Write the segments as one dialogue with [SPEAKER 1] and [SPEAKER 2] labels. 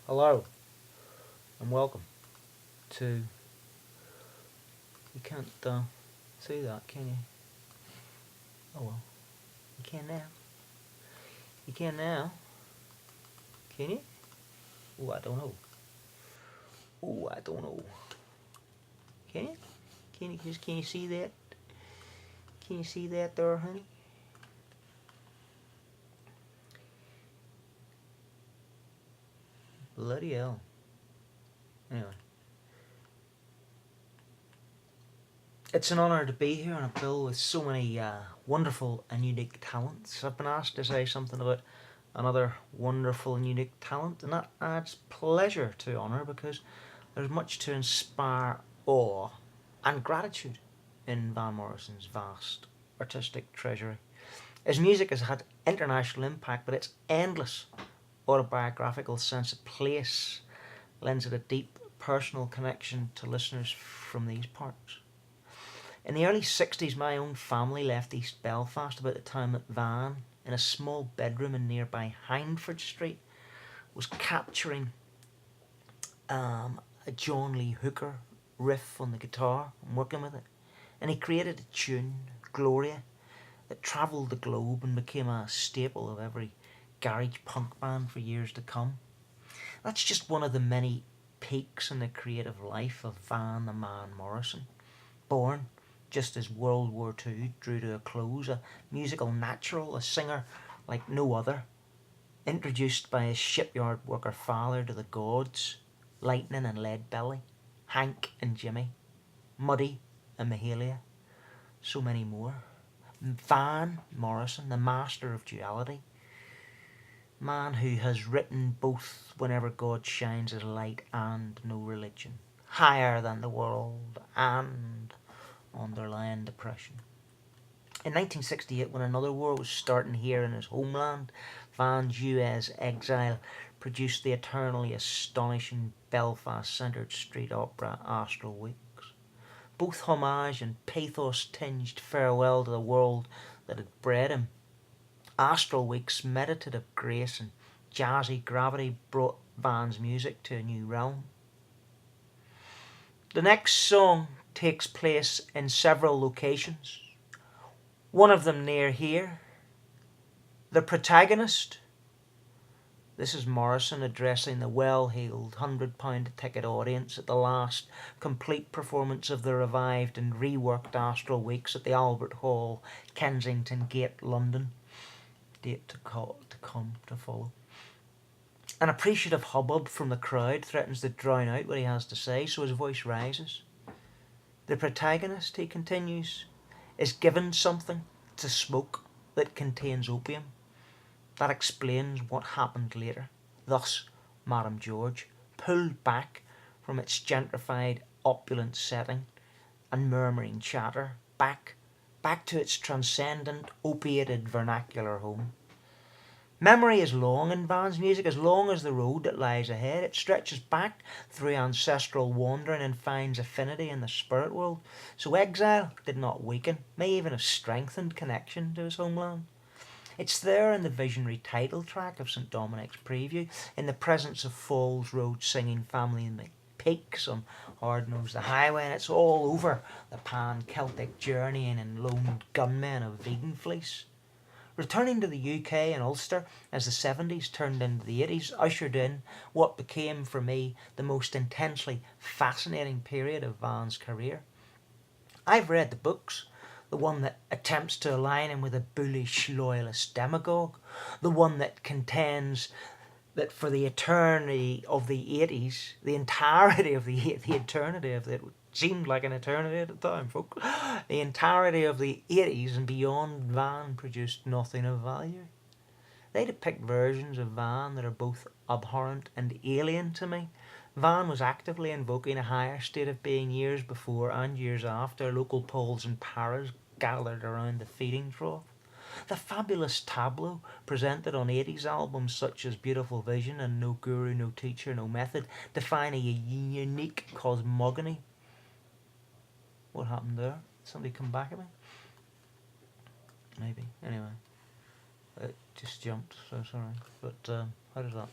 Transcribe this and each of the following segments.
[SPEAKER 1] Hello and welcome to. You can't see that, can you? Oh well, you can now. You can now, can you? Oh, I don't know. Oh, I don't know. Can you? Can you see that? Can you see that there, honey? Bloody hell. Anyway, it's an honour to be here on a bill with so many wonderful and unique talents. I've been asked to say something about another wonderful and unique talent, and that adds pleasure to honour because there's much to inspire awe and gratitude in Van Morrison's vast artistic treasury. His music has had international impact, but its endless autobiographical sense of place lends it a deep personal connection to listeners from these parts. In the early 60s, my own family left East Belfast about the time that Van, in a small bedroom in nearby Hindford Street, was capturing a John Lee Hooker riff on the guitar and working with it. And he created a tune, Gloria, that travelled the globe and became a staple of every garage punk band for years to come. That's just one of the many peaks in the creative life of Van the Man Morrison. Born just as World War II drew to a close, a musical natural, a singer like no other, introduced by his shipyard worker father to the gods, Lightning and Leadbelly, Hank and Jimmy, Muddy and Mahalia, so many more. Van Morrison, the master of duality, man who has written both Whenever God Shines His Light and No Religion, Higher Than the World and Underlying Depression. In 1968, when another war was starting here in his homeland, Van's US exile produced the eternally astonishing Belfast-centred street opera Astral Weeks. Both homage and pathos-tinged farewell to the world that had bred him. Astral Weeks' meditative grace and jazzy gravity brought Van's music to a new realm. The next song takes place in several locations, one of them near here. The protagonist, this is Morrison addressing the well-heeled £100 ticket audience at the last complete performance of the revived and reworked Astral Weeks at the Albert Hall, Kensington Gate, London. Date to come to follow. An appreciative hubbub from the crowd threatens to drown out what he has to say, so his voice rises. The protagonist, he continues, is given something to smoke that contains opium. That explains what happened later. Thus, Madame George, pulled back from its gentrified, opulent setting and murmuring chatter, back to its transcendent, opiated vernacular home. Memory is long in Van's music, as long as the road that lies ahead. It stretches back through ancestral wandering and finds affinity in the spirit world. So exile did not weaken, may even have strengthened connection to his homeland. It's there in the visionary title track of St Dominic's Preview, in the presence of Falls Road singing family in the peaks on Hard Knows the Highway, and it's all over the pan-Celtic journeying and lone gunmen of Vegan Fleece. Returning to the UK and Ulster as the 70s turned into the 80s, ushered in what became for me the most intensely fascinating period of Van's career. I've read the books, the one that attempts to align him with a bullish loyalist demagogue, the one that contends that for the eternity of the 80s, the entirety of the eternity of it seemed like an eternity at the time, folks. The entirety of the 80s and beyond, Van produced nothing of value. They depict versions of Van that are both abhorrent and alien to me. Van was actively invoking a higher state of being years before and years after local Poles and Paras gathered around the feeding trough. The fabulous tableau presented on 80s albums such as Beautiful Vision and No Guru, No Teacher, No Method define a unique cosmogony. What happened there? Somebody come back at me? Maybe. Anyway. It just jumped, so sorry. But how does that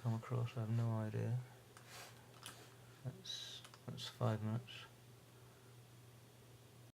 [SPEAKER 1] come across? I have no idea. That's 5 minutes.